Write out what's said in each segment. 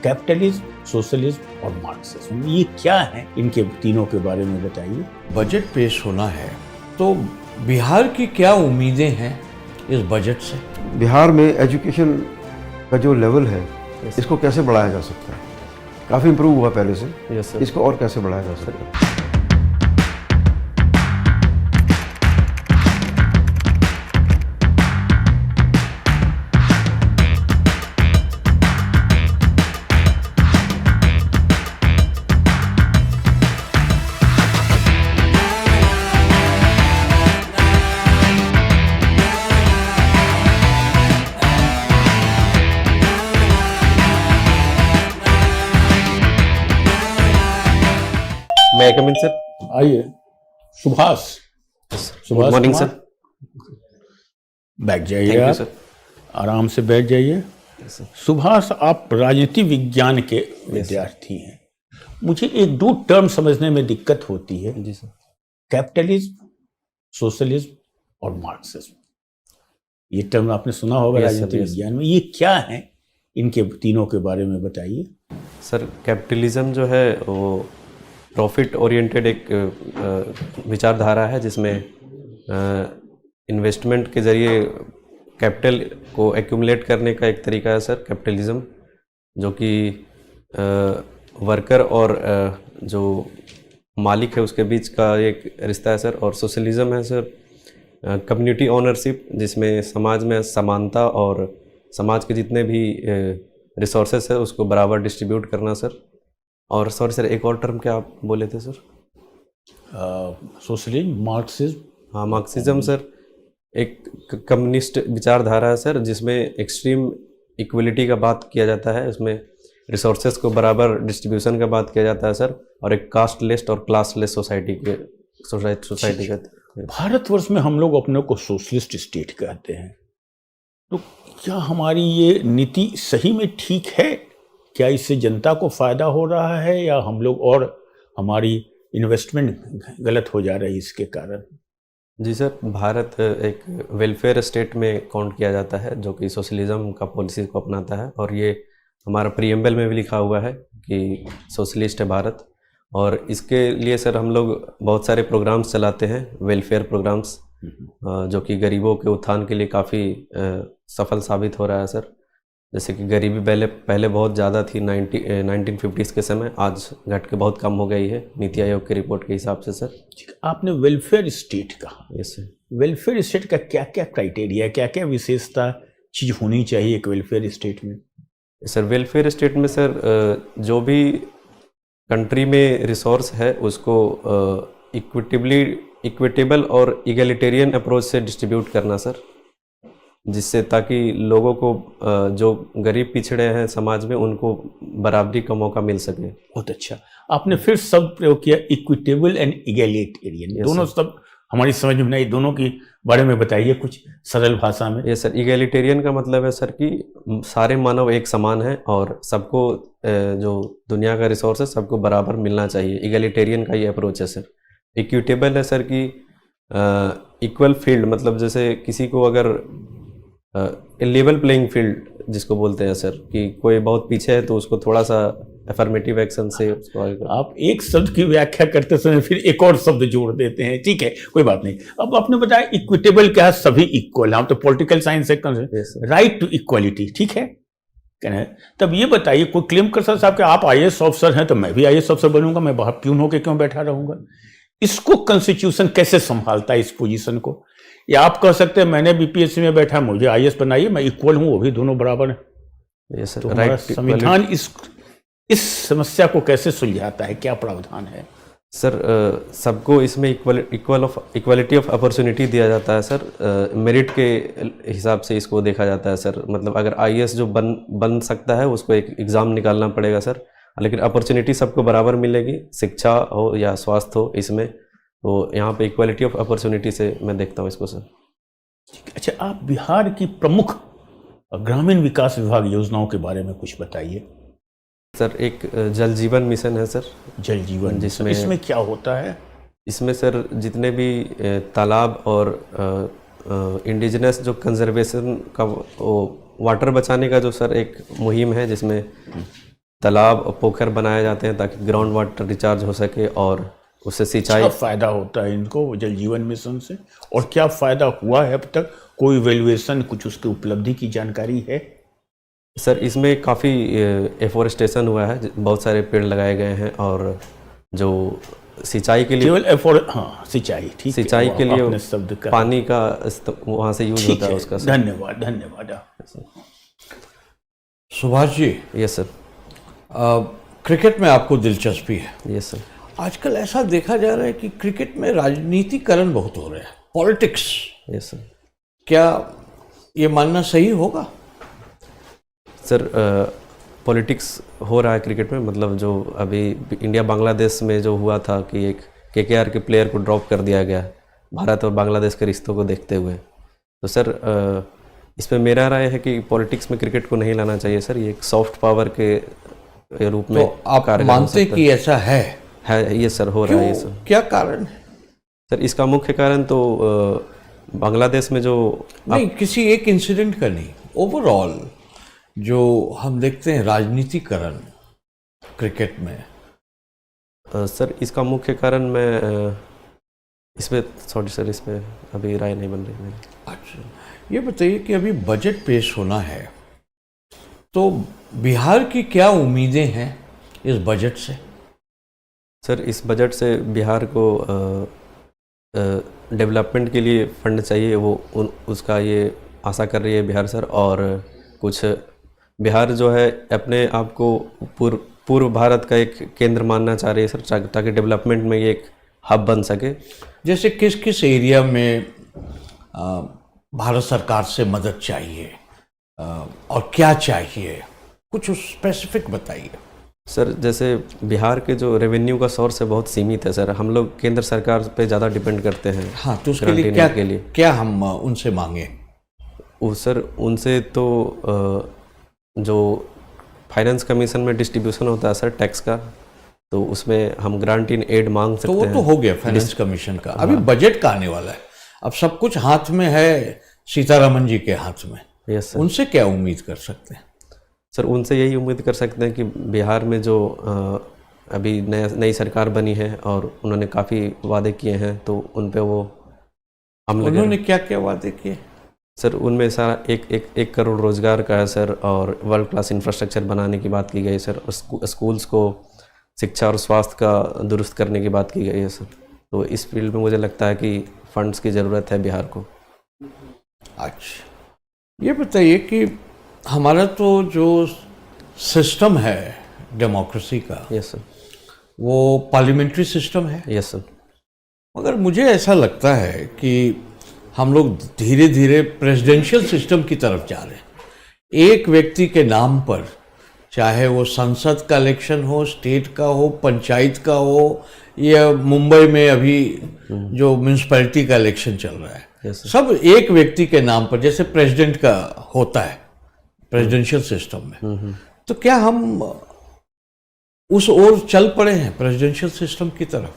Capitalism, socialism और Marxism, ये क्या है, इनके तीनों के बारे में बताइए। बजट पेश होना है तो बिहार की क्या उम्मीदें हैं इस बजट से? बिहार में एजुकेशन का जो लेवल है इसको कैसे बढ़ाया जा सकता है? काफ़ी इम्प्रूव हुआ पहले से, इसको और कैसे बढ़ाया जा सकता है? मैं कम इन सर। आइए सुभाष। Good morning sir. बैठ जाइए, थैंक यू आप सर। आराम से बैठ जाइए। सुभाष, आप राजनीति विज्ञान के विद्यार्थी हैं। मुझे एक दो टर्म समझने में दिक्कत होती है। जी सर। कैपिटलिज्म, सोशलिज्म और मार्क्सिज्म, ये टर्म आपने सुना होगा राजनीति विज्ञान में। ये क्या है, इनके तीनों के बारे में बताइए। सर कैपिटलिज्म जो है वो प्रॉफिट ओरिएंटेड एक विचारधारा है जिसमें इन्वेस्टमेंट के ज़रिए कैपिटल को एक्यूमुलेट करने का एक तरीका है सर कैपिटलिज्म, जो कि वर्कर और जो मालिक है उसके बीच का एक रिश्ता है सर। और सोशलिज्म है सर कम्युनिटी ओनरशिप, जिसमें समाज में समानता और समाज के जितने भी रिसोर्सेस है उसको बराबर डिस्ट्रीब्यूट करना सर। और सॉरी सर, एक और टर्म क्या आप बोले थे सर? Socialism, Marxism. हाँ, मार्क्सिज्म सर एक कम्युनिस्ट विचारधारा है सर, जिसमें एक्सट्रीम इक्वलिटी का बात किया जाता है। उसमें रिसोर्सेज को बराबर डिस्ट्रीब्यूशन का बात किया जाता है सर, और एक कास्टलेस और क्लासलेस सोसाइटी का। भारतवर्ष में हम लोग अपने को सोशलिस्ट स्टेट कहते हैं, तो क्या हमारी ये नीति सही में ठीक है? क्या इससे जनता को फायदा हो रहा है, या हम लोग और हमारी इन्वेस्टमेंट गलत हो जा रही है इसके कारण? जी सर, भारत एक वेलफेयर स्टेट में काउंट किया जाता है जो कि सोशलिज्म का पॉलिसी को अपनाता है, और ये हमारा प्रीएम्बल में भी लिखा हुआ है कि सोशलिस्ट है भारत। और इसके लिए सर हम लोग बहुत सारे प्रोग्राम्स चलाते हैं, वेलफेयर प्रोग्राम्स, जो कि गरीबों के उत्थान के लिए काफ़ी सफल साबित हो रहा है सर। जैसे कि गरीबी पहले बहुत ज़्यादा थी 1950s के समय, आज घट के बहुत कम हो गई है नीति आयोग की रिपोर्ट के हिसाब से सर। आपने वेलफेयर स्टेट कहा। Yes sir. वेलफेयर स्टेट का क्या क्या क्राइटेरिया, क्या क्या विशेषता चीज़ होनी चाहिए एक वेलफेयर स्टेट में? सर वेलफेयर स्टेट में सर जो भी कंट्री में रिसोर्स है उसको इक्विटेबल और इगैलिटेरियन अप्रोच से डिस्ट्रीब्यूट करना सर, जिससे ताकि लोगों को जो गरीब पिछड़े हैं समाज में उनको बराबरी का मौका मिल सके। बहुत अच्छा, आपने फिर शब्द प्रयोग किया इक्विटेबल एंड इगैलिटेरियन। दोनों शब्द हमारी समझ में नहीं, दोनों के बारे में बताइए कुछ सरल भाषा में। ये सर इगैलिटेरियन का मतलब है सर कि सारे मानव एक समान हैं और सबको जो दुनिया का रिसोर्स है सबको बराबर मिलना चाहिए। इगैलिटेरियन का ये अप्रोच है सर। इक्विटेबल है सर कि इक्वल फील्ड, मतलब जैसे किसी को अगर लेवल प्लेइंग फील्ड जिसको बोलते हैं सर, कि कोई बहुत पीछे है तो उसको थोड़ा सा अफर्मेटिव एक्शन से उसको आगे। आप एक शब्द की व्याख्या करते समय फिर एक और शब्द जोड़ देते हैं, ठीक है कोई बात नहीं। अब आपने बताया इक्विटेबल क्या है, सभी इक्वल, हम तो पॉलिटिकल साइंस से राइट टू इक्वालिटी, ठीक है। तब ये बताइए, कोई क्लेम कर सकता साहब कि आप IAS ऑफिसर हैं तो मैं भी IAS ऑफिसर बनूंगा, मैं बाहर प्यून होकर क्यों बैठा रहूंगा? इसको कॉन्स्टिट्यूशन कैसे संभालता है इस पोजीशन को? या आप कह सकते हैं मैंने BPSC में बैठा, मुझे IAS बनाइए, मैं इक्वल हूं, वो भी दोनों बराबर हैं। तो हमारा संविधान इस समस्या को कैसे सुलझाता है, क्या प्रावधान है? सर सबको इसमें इक्वालिटी ऑफ अपॉर्चुनिटी दिया जाता है सर। मेरिट के हिसाब से इसको देखा जाता है सर। मतलब अगर IAS जो बन सकता है उसको एक एग्ज़ाम निकालना पड़ेगा सर, लेकिन अपॉर्चुनिटी सबको बराबर मिलेगी, शिक्षा हो या स्वास्थ्य हो, इसमें तो यहाँ पे इक्वालिटी ऑफ अपॉर्चुनिटी से मैं देखता हूँ इसको सर। अच्छा, आप बिहार की प्रमुख ग्रामीण विकास विभाग योजनाओं के बारे में कुछ बताइए। सर एक जल जीवन मिशन है सर। जल जीवन, जिसमें इसमें क्या होता है? इसमें सर जितने भी तालाब और इंडिजिनस जो कंजर्वेशन का वाटर बचाने का जो सर एक मुहिम है, जिसमें तालाब और पोखर बनाए जाते हैं ताकि ग्राउंड वाटर रिचार्ज हो सके और उससे सिंचाई। क्या फायदा होता है इनको जल जीवन मिशन से, और क्या फायदा हुआ है अब तक? कोई वैल्यूएशन, कुछ उसकी उपलब्धि की जानकारी है? सर इसमें काफ़ी एफोरेस्टेशन हुआ है, बहुत सारे पेड़ लगाए गए हैं और जो सिंचाई के लिए केवल हाँ सिंचाई, ठीक है, सिंचाई के लिए आपने शब्द का पानी का वहाँ से यूज ठीक होता है है, उसका। धन्यवाद धन्यवाद। Subhash ji, yes sir. Cricket में आपको दिलचस्पी है। Yes sir. आजकल ऐसा देखा जा रहा है कि क्रिकेट में राजनीतिकरण बहुत हो रहा है, पॉलिटिक्स। Yes sir. क्या ये मानना सही होगा? सर पॉलिटिक्स हो रहा है क्रिकेट में, मतलब जो अभी इंडिया बांग्लादेश में जो हुआ था कि एक केकेआर के प्लेयर को ड्रॉप कर दिया गया भारत और बांग्लादेश के रिश्तों को देखते हुए। तो सर इसमें मेरा राय है कि पॉलिटिक्स में क्रिकेट को नहीं लाना चाहिए सर, ये एक सॉफ्ट पावर के रूप में। तो आप मानते हैं कि ऐसा है? ये सर हो रहा है ये सर। क्या कारण है? सर इसका मुख्य कारण तो बांग्लादेश में जो नहीं, किसी एक इंसिडेंट का नहीं, ओवरऑल जो हम देखते हैं राजनीतिकरण क्रिकेट में। सर इसका मुख्य कारण मैं इसमें सॉरी सर, इस पे अभी राय नहीं बन रही मेरी। अच्छा, ये बताइए कि अभी बजट पेश होना है, तो बिहार की क्या उम्मीदें हैं इस बजट से? सर इस बजट से बिहार को डेवलपमेंट के लिए फंड चाहिए, वो उसका ये आशा कर रही है बिहार सर। और कुछ बिहार जो है अपने आप को पूर्व भारत का एक केंद्र मानना चाह रही है सर, ताकि डेवलपमेंट में ये एक हब बन सके। जैसे किस किस एरिया में भारत सरकार से मदद चाहिए और क्या चाहिए, कुछ स्पेसिफिक बताइए। सर जैसे बिहार के जो रेवेन्यू का सोर्स है बहुत सीमित है सर, हम लोग केंद्र सरकार पे ज़्यादा डिपेंड करते हैं। हाँ, तो उसके लिए क्या हम उनसे मांगे? सर उनसे तो जो फाइनेंस कमीशन में डिस्ट्रीब्यूशन होता है सर टैक्स का, तो उसमें हम ग्रांट इन एड मांग सकते हैं। तो वो तो हो गया फाइनेंस कमीशन का। अभी बजट का आने वाला है, अब सब कुछ हाथ में है, सीतारमन जी के हाथ में। Yes sir. उनसे क्या उम्मीद कर सकते हैं? सर उनसे यही उम्मीद कर सकते हैं कि बिहार में जो अभी नई सरकार बनी है और उन्होंने काफ़ी वादे किए हैं, तो उन पे वो अमल करें। उन्होंने क्या क्या वादे किए? सर उनमें सारा एक करोड़ रोजगार का है सर, और वर्ल्ड क्लास इंफ्रास्ट्रक्चर बनाने की बात की गई है सर, और स्कूल्स को शिक्षा और स्वास्थ्य का दुरुस्त करने की बात की गई है सर। तो इस फील्ड में मुझे लगता है कि फंड्स की ज़रूरत है बिहार को। अच्छा, ये बताइए कि हमारा तो जो सिस्टम है डेमोक्रेसी का, यस सर, वो पार्लियामेंट्री सिस्टम है। Yes sir. मगर मुझे ऐसा लगता है कि हम लोग धीरे धीरे प्रेसिडेंशियल सिस्टम की तरफ जा रहे हैं। एक व्यक्ति के नाम पर, चाहे वो संसद का इलेक्शन हो, स्टेट का हो, पंचायत का हो, या मुंबई में अभी जो म्यूनसिपैलिटी का इलेक्शन चल रहा है, yes, सब एक व्यक्ति के नाम पर, जैसे प्रेसिडेंट का होता है प्रेसिडेंशियल सिस्टम में। तो क्या हम उस ओर चल पड़े हैं प्रेसिडेंशियल सिस्टम की तरफ?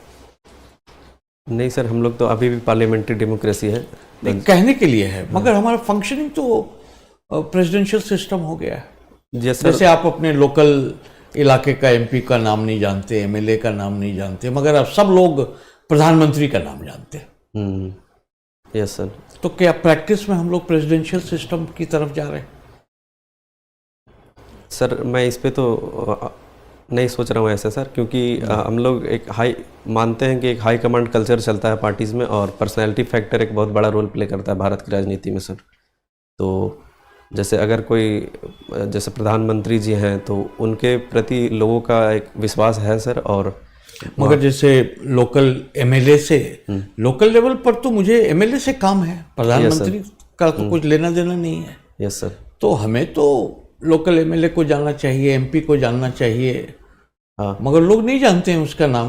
नहीं सर, हम लोग तो अभी भी पार्लियामेंट्री डेमोक्रेसी है। नहीं, कहने के लिए है, मगर हमारा फंक्शनिंग तो प्रेसिडेंशियल सिस्टम हो गया है। जैसे आप अपने लोकल इलाके का एमपी का नाम नहीं जानते, एमएलए का नाम नहीं जानते, मगर अब सब लोग प्रधानमंत्री का नाम जानते हैं। Yes sir. तो क्या प्रैक्टिस में हम लोग प्रेसिडेंशियल सिस्टम की तरफ जा रहे हैं? सर मैं इस पे तो नहीं सोच रहा हूँ ऐसा सर, क्योंकि हम लोग एक मानते हैं कि एक हाई कमांड कल्चर चलता है पार्टीज़ में, और पर्सनैलिटी फैक्टर एक बहुत बड़ा रोल प्ले करता है भारत की राजनीति में सर। तो जैसे अगर कोई जैसे प्रधानमंत्री जी हैं तो उनके प्रति लोगों का एक विश्वास है सर। और मगर जैसे लोकल एमएलए से, लोकल लेवल पर तो मुझे एमएलए से काम है, प्रधानमंत्री का तो कुछ लेना देना नहीं है। Yes sir. तो हमें तो लोकल एमएलए को जानना चाहिए, एमपी को जानना चाहिए। हाँ, मगर लोग नहीं जानते हैं उसका नाम।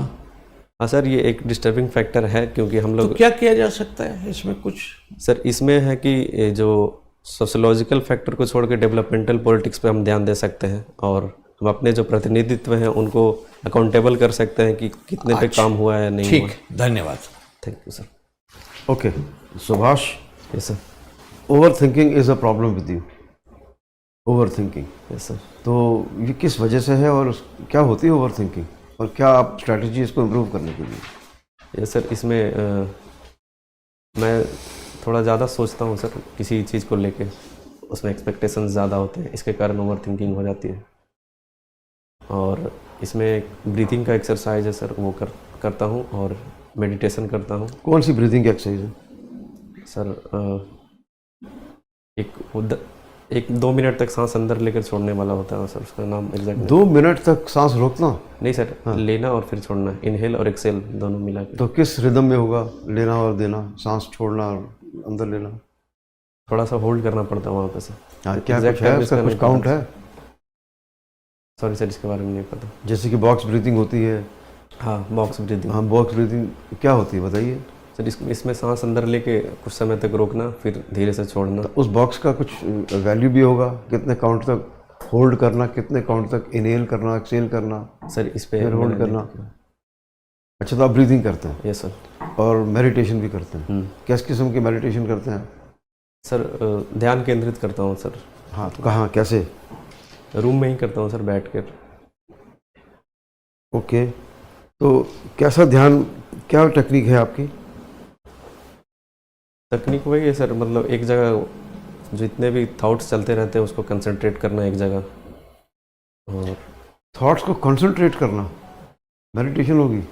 हाँ सर, ये एक डिस्टर्बिंग फैक्टर है, क्योंकि हम लोग तो क्या किया जा सकता है इसमें कुछ? सर इसमें है कि जो सोशोलॉजिकल फैक्टर को छोड़ के डेवलपमेंटल पॉलिटिक्स पे हम ध्यान दे सकते हैं, और हम अपने जो प्रतिनिधित्व हैं उनको अकाउंटेबल कर सकते हैं कि कितने पे काम हुआ है नहीं हुआ। ठीक, धन्यवाद। Thank you sir. Okay Subhash, yes sir. Over thinking is a problem with you. Over thinking. Yes sir. तो ये किस वजह से है और क्या होती है ओवर थिंकिंग, और क्या आप स्ट्रैटेजी इसको इम्प्रूव करने के लिए? यस सर, इसमें मैं थोड़ा ज़्यादा सोचता हूँ सर किसी चीज़ को लेके, उसमें एक्सपेक्टेशंस ज़्यादा होते हैं, इसके कारण ओवर थिंकिंग हो जाती है। और इसमें ब्रीथिंग का एक्सरसाइज है सर, वो करता हूँ और मेडिटेशन करता हूँ। कौन सी ब्रीथिंग एक्सरसाइज है? सर एक 2 मिनट तक सांस अंदर लेकर छोड़ने वाला होता है सर, उसका नाम एग्जैक्ट 2 मिनट तक सांस रोकना? नहीं सर, लेना और फिर छोड़ना, इनहेल और एक्सेल दोनों मिला के। तो किस रिदम में होगा लेना और देना, सांस छोड़ना और अंदर लेना? थोड़ा सा होल्ड करना पड़ता है वहाँ पे सर। हाँ, क्या कुछ है उसका, कुछ काउंट है? सॉरी सर, इसके बारे में नहीं पता। जैसे कि बॉक्स ब्रीथिंग होती है। हाँ, बॉक्स ब्रीथिंग। हाँ, बॉक्स ब्रीथिंग क्या होती है बताइए सर। इसमें सांस अंदर लेके कुछ समय तक रोकना, फिर धीरे से छोड़ना। तो उस बॉक्स का कुछ वैल्यू भी होगा, कितने काउंट तक होल्ड करना, कितने काउंट तक इनहेल करना, एक्सहेल करना? सर इस पे फिर होल्ड करना। अच्छा, तो आप ब्रीथिंग करते हैं? Yes sir. और मेडिटेशन भी करते हैं? किस किस्म की मेडिटेशन करते हैं सर? ध्यान केंद्रित करता हूँ सर। हाँ, तो कहाँ, कैसे? रूम में ही करता हूँ सर, बैठ कर। ओके, तो कैसा ध्यान, क्या टेक्निक है आपकी? तकनीक वही है सर, मतलब एक जगह जितने भी थॉट्स चलते रहते हैं उसको कंसंट्रेट करना एक जगह, और थॉट्स को कंसंट्रेट करना मेडिटेशन होगी?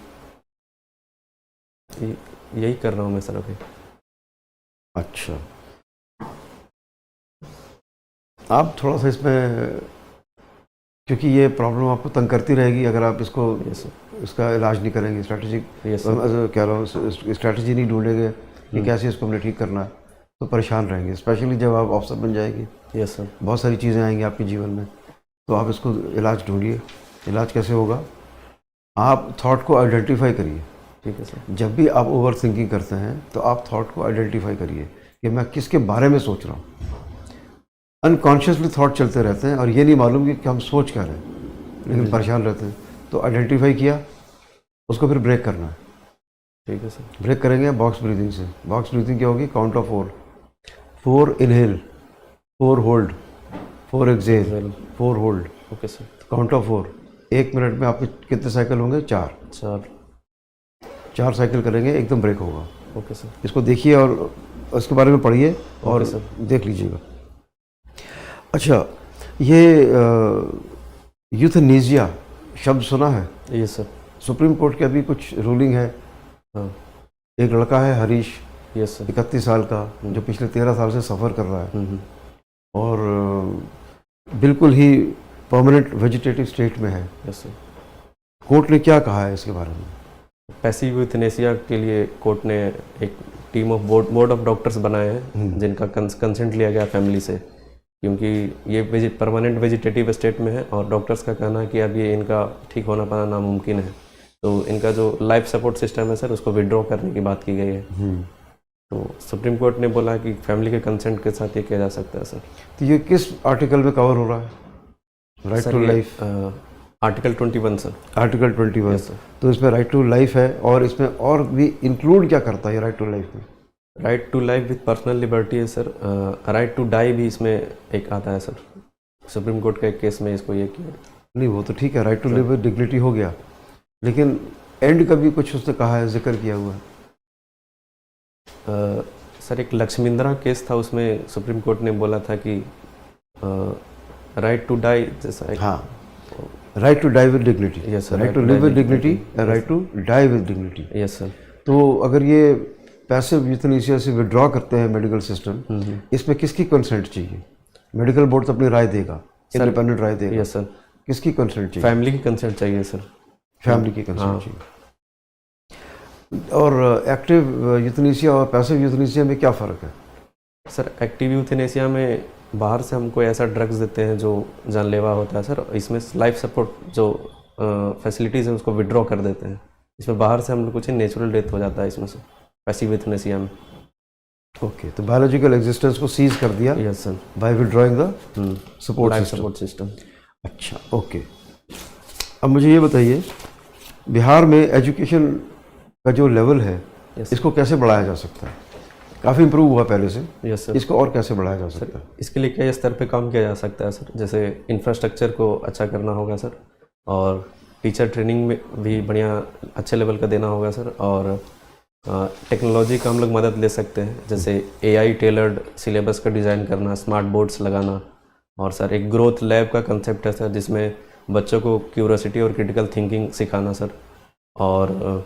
यही कर रहा हूँ मैं सर अभी। अच्छा, आप थोड़ा सा इसमें, क्योंकि ये प्रॉब्लम आपको तंग करती रहेगी अगर आप इसको इसका इलाज नहीं करेंगे, स्ट्रैटेजिक कह रहा हूँ, स्ट्रैटेजी नहीं ढूंढेंगे कि कैसे इसको हमने ठीक करना है, तो परेशान रहेंगे। स्पेशली जब आप ऑफिसर बन जाएंगे, यस सर, बहुत सारी चीज़ें आएंगी आपके जीवन में, तो आप इसको इलाज ढूंढिए। इलाज कैसे होगा? आप थॉट को आइडेंटिफाई करिए। ठीक है सर। जब भी आप ओवर थिंकिंग करते हैं तो आप थॉट को आइडेंटिफाई करिए कि मैं किसके बारे में सोच रहा हूँ। अनकॉन्शियसली थॉट चलते रहते हैं और ये नहीं मालूम कि हम सोच क्या रहे हैं, लेकिन परेशान रहते हैं। तो आइडेंटिफाई किया, उसको फिर ब्रेक करना है। ठीक है सर। ब्रेक करेंगे बॉक्स ब्रीथिंग से। बॉक्स ब्रीथिंग क्या होगी? Count of 4 inhale, 4 hold, 4 exhale, 4 hold. Okay sir. Count of 4। 1 minute में आपके कितने साइकिल होंगे? 4 साइकिल करेंगे, एकदम ब्रेक होगा। Okay sir. इसको देखिए और उसके बारे में पढ़िए और देख लीजिएगा। अच्छा, ये यूथनेसिया शब्द सुना है? Yes sir. सुप्रीम कोर्ट की अभी कुछ रूलिंग है। हाँ। एक लड़का है हरीश, यस सर, 31 साल का, जो पिछले 13 साल से सफ़र कर रहा है और बिल्कुल ही परमानेंट वेजिटेटिव स्टेट में है। Yes sir. कोर्ट ने क्या कहा है इसके बारे में? पैसिव यूथनेसिया के लिए कोर्ट ने एक team of board of doctors बनाए हैं जिनका कंसेंट लिया गया फैमिली से, क्योंकि ये परमानेंट वेजिटेटिव स्टेट में है और डॉक्टर्स का कहना है कि अब ये इनका ठीक होना पाना नामुमकिन है। तो इनका जो लाइफ सपोर्ट सिस्टम है सर, उसको विड्रॉ करने की बात की गई है। तो सुप्रीम कोर्ट ने बोला कि फैमिली के कंसेंट के साथ ये किया जा सकता है सर। तो ये किस आर्टिकल में कवर हो रहा है? Right to life, article 21 sir. Article 21 sir. तो इसमें राइट टू लाइफ है, और इसमें और भी इंक्लूड क्या करता है राइट टू लाइफ में? Right to life with personal liberty है सर। राइट टू डाई भी इसमें एक आता है सर। सुप्रीम कोर्ट का एक केस में इसको ये किया। नहीं, वो तो ठीक है, right to live with dignity हो गया, लेकिन एंड का भी कुछ उसने कहा है, जिक्र किया हुआ है। सर एक लक्ष्मींद्रा केस था, उसमें सुप्रीम कोर्ट ने बोला था कि राइट टू डाई जैसा। हाँ, right to die with dignity. Yes sir. Right to live with dignity and right to die with dignity. Yes sir. तो अगर ये पैसिव यूथनेसिया से विड्रॉ करते हैं मेडिकल सिस्टम, इसमें किसकी कंसेंट चाहिए? मेडिकल बोर्ड तो अपनी राय देगा, इंडिपेंडेंट राय देगा। Yes sir. किसकी कंसेंट चाहिए? फैमिली की कंसेंट चाहिए सर। फैमिली की कंसेंट चाहिए। और एक्टिव यूथनेसिया और पैसिव यूथनेसिया में क्या फ़र्क है? सर एक्टिव यूथनेसिया में बाहर से हमको ऐसा ड्रग्स देते हैं जो जानलेवा होता है सर। इसमें लाइफ सपोर्ट जो फैसिलिटीज़ हैं उसको विड्रॉ कर देते हैं। इसमें बाहर से हम लोग कुछ नेचुरल डेथ हो जाता है इसमें से, पैसिव यूथनेसिया में। ओके, तो बायोलॉजिकल एग्जिस्टेंस को सीज कर दिया। Yes sir. By withdrawing the support system. अच्छा, ओके। अब मुझे ये बताइए, बिहार में एजुकेशन का जो लेवल है, इसको कैसे बढ़ाया जा सकता है? काफ़ी इम्प्रूव हुआ पहले से। Yes sir. इसको और कैसे बढ़ाया जा सकता है? इसके लिए कई स्तर पे काम किया जा सकता है सर, जैसे इंफ्रास्ट्रक्चर को अच्छा करना होगा सर, और टीचर ट्रेनिंग में भी बढ़िया अच्छे लेवल का देना होगा सर, और टेक्नोलॉजी का हम लोग मदद ले सकते हैं, जैसे AI टेलर्ड सिलेबस का डिज़ाइन करना, स्मार्ट बोर्ड्स लगाना, और सर एक ग्रोथ लैब का कंसेप्ट है सर, जिसमें बच्चों को क्यूरोसिटी और क्रिटिकल थिंकिंग सिखाना सर, और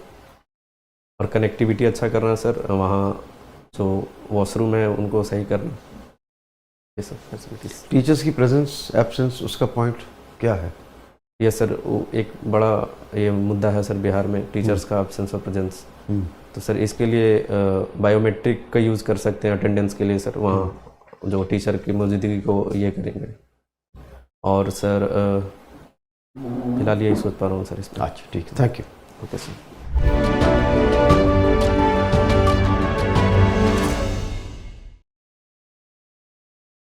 कनेक्टिविटी अच्छा करना सर, वहाँ जो वॉशरूम है उनको सही करना, ये सब फैसिलिटीज। टीचर्स की प्रेजेंस एब्सेंस, उसका पॉइंट क्या है? ये सर वो एक बड़ा ये मुद्दा है सर बिहार में, टीचर्स का एब्सेंस और प्रेजेंस। तो सर इसके लिए बायोमेट्रिक का यूज़ कर सकते हैं अटेंडेंस के लिए सर, वहाँ जो टीचर की मौजूदगी को ये करेंगे। और सर फिलहाल यही सोच पा रहा हूँ सर इस पर। अच्छा ठीक है, थैंक यू। Okay sir.